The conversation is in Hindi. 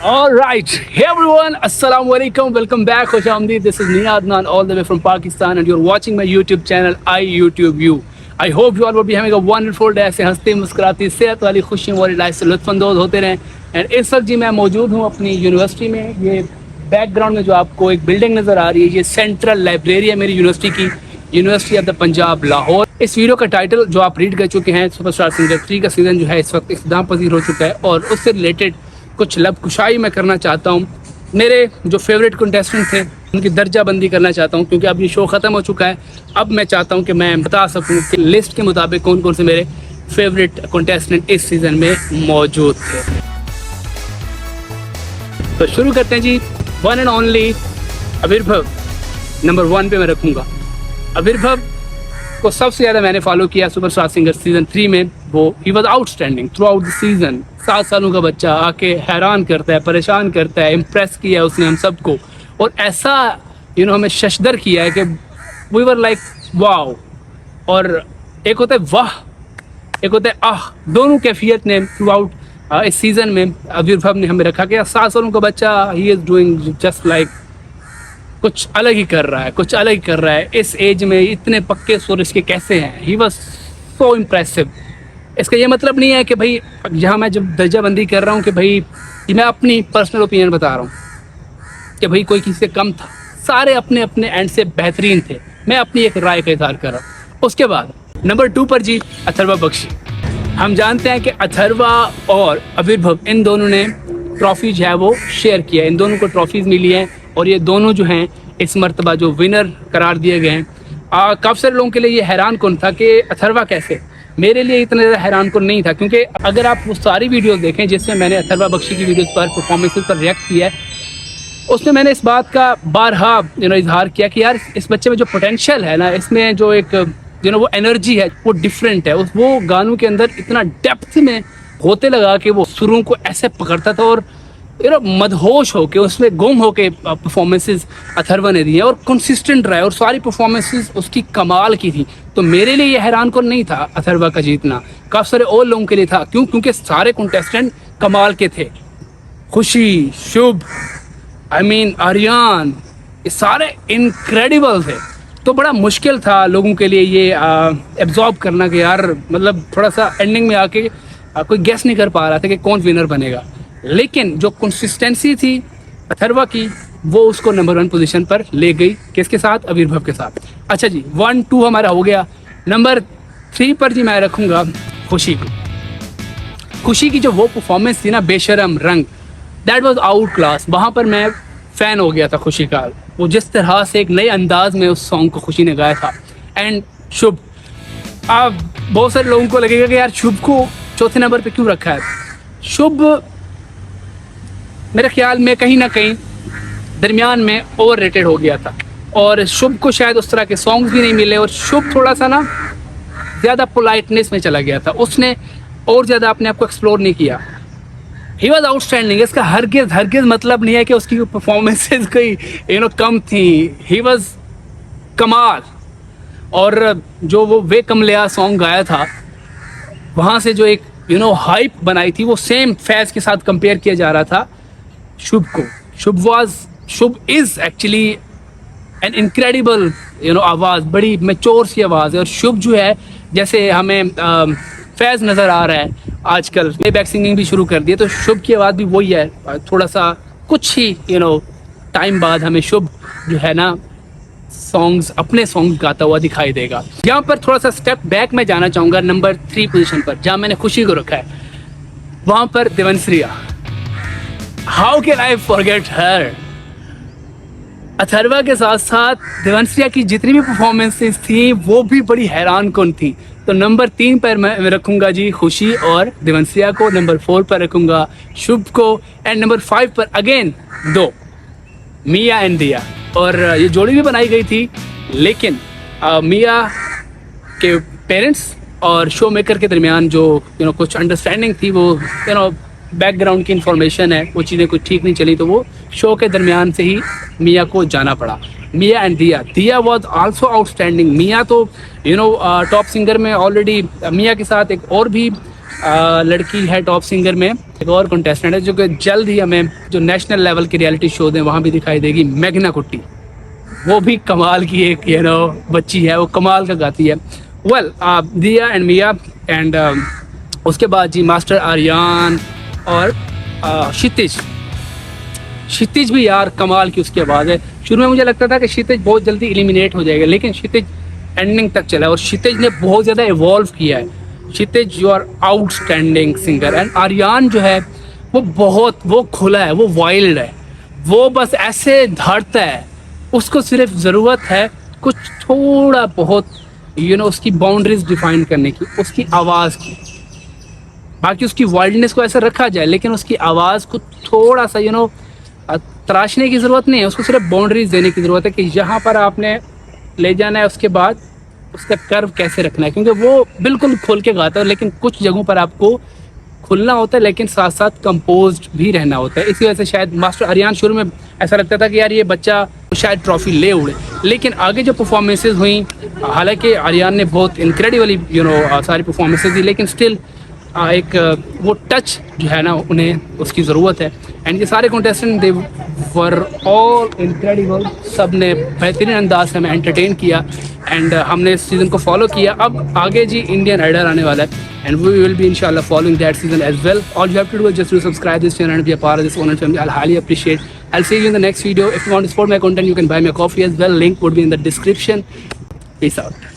All right, hey everyone, Assalamu alaikum, welcome back, Khosh Amdeed. This is Nia Adnan, all the way from Pakistan, and you're watching my YouTube channel, I YouTube You. I hope you all will be having a wonderful day. ऐसे हंसते मुस्कुराती सेहत वाली खुशियों वाली लाइफ से लुत्फानंदोज होते रहें. एंड इस वक्त जी मैं मौजूद हूँ अपनी यूनिवर्सिटी में. ये बैकग्राउंड में जो आपको एक बिल्डिंग नज़र आ रही है, ये सेंट्रल लाइब्रेरी है मेरी यूनिवर्सिटी की, university of the Punjab Lahore. इस वीडियो का टाइटल जो आप रीड कर चुके हैं, सुपरस्टार सिंगर 3 का सीज़न जो है इस वक्त इख्तिताम पजीर हो चुका है, और उससे रिलेटेड कुछ लब कुशाई मैं करना चाहता हूँ. मेरे जो फेवरेट कंटेस्टेंट थे उनकी दर्जा बंदी करना चाहता हूँ, क्योंकि अब ये शो ख़त्म हो चुका है. अब मैं चाहता हूँ कि मैं बता सकूँ कि लिस्ट के मुताबिक कौन कौन से मेरे फेवरेट कंटेस्टेंट इस सीज़न में मौजूद थे. तो शुरू करते हैं जी. One and only Avirbhav number 1 पे मैं रखूँगा. आविर्भव को सबसे ज़्यादा मैंने फॉलो किया सुपरस्टार सिंगर सीज़न 3 में. वो he was outstanding through out the season. 7 सालों का बच्चा आके हैरान करता है, परेशान करता है, इम्प्रेस किया है उसने हम सबको, और ऐसा हमें शशदर किया है कि वी वर लाइक वाओ. और एक होता है वाह, एक होता है आह. दोनों कैफियत ने थ्रू आउट इस सीज़न में आविर्भव ने हमें रखा कि 7 सालों का बच्चा, he is doing just like कुछ अलग ही कर रहा है, कुछ अलग ही कर रहा है. इस एज में इतने पक्के सुर इसके कैसे हैं. He was so impressive. इसका ये मतलब नहीं है कि भाई जहाँ मैं जब दर्जाबंदी कर रहा हूँ कि भाई मैं अपनी पर्सनल ओपिनियन बता रहा हूँ कि भाई कोई किसी से कम था. सारे अपने अपने एंड से बेहतरीन थे. मैं अपनी एक राय का इज़हार कर रहा हूँ. उसके बाद नंबर 2 पर जी अथर्वा बख्शी. हम जानते हैं कि अथर्वा और आविर्भव इन दोनों ने ट्रॉफी जो है वो शेयर किया. इन दोनों को ट्रॉफीज़ मिली हैं, और ये दोनों जो हैं इस मरतबा जो विनर करार दिए गए हैं. काफ़ी सारे लोगों के लिए ये हैरान कौन था कि अथर्वा कैसे. मेरे लिए इतना ज़्यादा हैरान कौन नहीं था, क्योंकि अगर आप वो सारी वीडियोस देखें जिसमें मैंने अथर्वा बख्शी की वीडियोस पर परफॉर्मेंसेस पर रिएक्ट किया है, उसमें मैंने इस बात का बारहा इजहार किया कि यार इस बच्चे में जो पोटेंशियल है ना, इसमें जो एक वो एनर्जी है वो डिफरेंट है. वो गानों के अंदर इतना डेप्थ में होते लगा कि वो सुरों को ऐसे पकड़ता था, और मदहोश होके उसमें गुम होके परफॉर्मेंसेस अथर्वा ने दी हैं, और कंसिस्टेंट रहा है, और सारी परफॉर्मेंसेस उसकी कमाल की थी. तो मेरे लिए ये हैरान कौन नहीं था अथर्वा का जीतना, काफ़ी सारे और लोगों के लिए था. क्योंकि सारे कंटेस्टेंट कमाल के थे. खुशी, शुभ, आर्यन, ये सारे इनक्रेडिबल थे. तो बड़ा मुश्किल था लोगों के लिए ये एब्जॉर्ब करना कि यार मतलब थोड़ा सा एंडिंग में आके कोई गेस नहीं कर पा रहा था कि कौन विनर बनेगा. लेकिन जो कंसिस्टेंसी थी अथर्वा की, वो उसको नंबर 1 पोजीशन पर ले गई. किसके साथ? आविर्भव के साथ. अच्छा जी, 1, 2 हमारा हो गया. नंबर 3 पर जी मैं रखूँगा खुशी को. खुशी की जो वो परफॉर्मेंस थी ना, बेशरम रंग, दैट वाज आउट क्लास. वहाँ पर मैं फ़ैन हो गया था खुशी का. वो जिस तरह से एक नए अंदाज में उस सॉन्ग को खुशी ने गाया था. एंड शुभ, अब बहुत सारे लोगों को लगेगा कि यार शुभ को चौथे नंबर पर क्यों रखा है. शुभ मेरे ख्याल में कहीं ना कहीं दरमियान में ओवर रेटेड हो गया था, और शुभ को शायद उस तरह के सॉन्ग्स भी नहीं मिले, और शुभ थोड़ा सा ना ज़्यादा पोलाइटनेस में चला गया था. उसने और ज़्यादा अपने आप को एक्सप्लोर नहीं किया. He was outstanding. इसका हरगिज़ मतलब नहीं है कि उसकी परफॉर्मेंसेज कोई कम थी. ही वॉज कमाल. और जो वो वे कमलिया सॉन्ग गाया था, वहाँ से जो एक हाइप बनाई थी, वो सेम फैज़ के साथ कंपेयर किया जा रहा था शुभ को. शुभ इज़ एक्चुअली एन इनक्रेडिबल आवाज़, बड़ी मैच्योर सी आवाज़ है. और शुभ जो है, जैसे हमें फैज़ नज़र आ रहा है आजकल, प्लेबैक सिंगिंग भी शुरू कर दी है, तो शुभ की आवाज़ भी वही है. थोड़ा सा कुछ ही टाइम बाद हमें शुभ जो है ना अपने सॉन्ग्स गाता हुआ दिखाई देगा. यहाँ पर थोड़ा सा स्टेप बैक में जाना चाहूँगा नंबर 3 पोजीशन पर, जहाँ मैंने खुशी को रखा है. वहाँ पर Devanshriya. How can I forget her. Atharva के साथ साथ देवनश्रिया की जितनी भी परफॉर्मेंसेस थी वो भी बड़ी हैरान कौन थी. तो नंबर 3 पर मैं रखूँगा जी खुशी और देवनश्रिया को. नंबर 4 पर रखूँगा शुभ को. एंड नंबर 5 पर अगेन 2, मिया एंड दिया. और ये जोड़ी भी बनाई गई थी, लेकिन मिया के पेरेंट्स और शो मेकर के दरमियान जो कुछ अंडरस्टैंडिंग थी, वो बैकग्राउंड की इंफॉर्मेशन है, वो चीज़ें कुछ ठीक नहीं चली, तो वो शो के दरमियान से ही मिया को जाना पड़ा. मिया एंड दिया वॉज आल्सो आउटस्टैंडिंग. मिया तो टॉप सिंगर में ऑलरेडी, मिया के साथ एक और भी लड़की है टॉप सिंगर में, एक और कंटेस्टेंट है जो कि जल्द ही हमें जो नेशनल लेवल के रियलिटी शो हैं वहाँ भी दिखाई देगी, मेघना कुट्टी। वो भी कमाल की एक बच्ची है, वो कमाल का गाती है। वेल दिया एंड मिया एंड उसके बाद जी मास्टर आर्यन और क्षितिज भी यार कमाल की उसकी आवाज़ है। शुरू में मुझे लगता था कि क्षितिज बहुत जल्दी एलिमिनेट हो जाएगा, लेकिन क्षितिज एंडिंग तक चला और क्षितिज ने बहुत ज़्यादा इवॉल्व किया है। Kshitij you are outstanding singer. And Aryan जो है वो खुला है, वो वाइल्ड है, वो बस ऐसे धड़ता है, उसको सिर्फ ज़रूरत है कुछ थोड़ा बहुत उसकी बाउंड्रीज डिफाइन करने की, उसकी आवाज़ की। बाकी उसकी वाइल्डनेस को ऐसा रखा जाए, लेकिन उसकी आवाज़ को थोड़ा सा तराशने की ज़रूरत नहीं है, उसको सिर्फ बाउंड्रीज देने की ज़रूरत है कि यहाँ पर आपने ले जाना है, उसके बाद उसका कर्व कैसे रखना है, क्योंकि वो बिल्कुल खोल के गाता है, लेकिन कुछ जगहों पर आपको खुलना होता है, लेकिन साथ साथ कंपोज्ड भी रहना होता है। इसी वजह से शायद मास्टर आर्यन शुरू में ऐसा लगता था कि यार ये बच्चा शायद ट्रॉफी ले उड़े, लेकिन आगे जो परफॉर्मेंसेज हुई, हालांकि आर्यन ने बहुत इनक्रेडिबली सारी परफॉर्मेंसेज दी, लेकिन स्टिल एक वो टच जो है ना उन्हें उसकी ज़रूरत है। एंड ये सारे contestant they were all incredible, सब ने बेहतरीन अंदाज से हमें एंटरटेन किया एंड हमने इस सीज़न को फॉलो किया। अब आगे जी इंडियन आइडल आने वाला है एंड वी विल बी इंशाल्लाह following that season as well. All you have to do is just to subscribe this channel and be a part of this wonderful family. I'll highly appreciate. I'll see you in the next video. If you want to support my content, you can buy me a coffee as well. Link would be in the description. Peace out.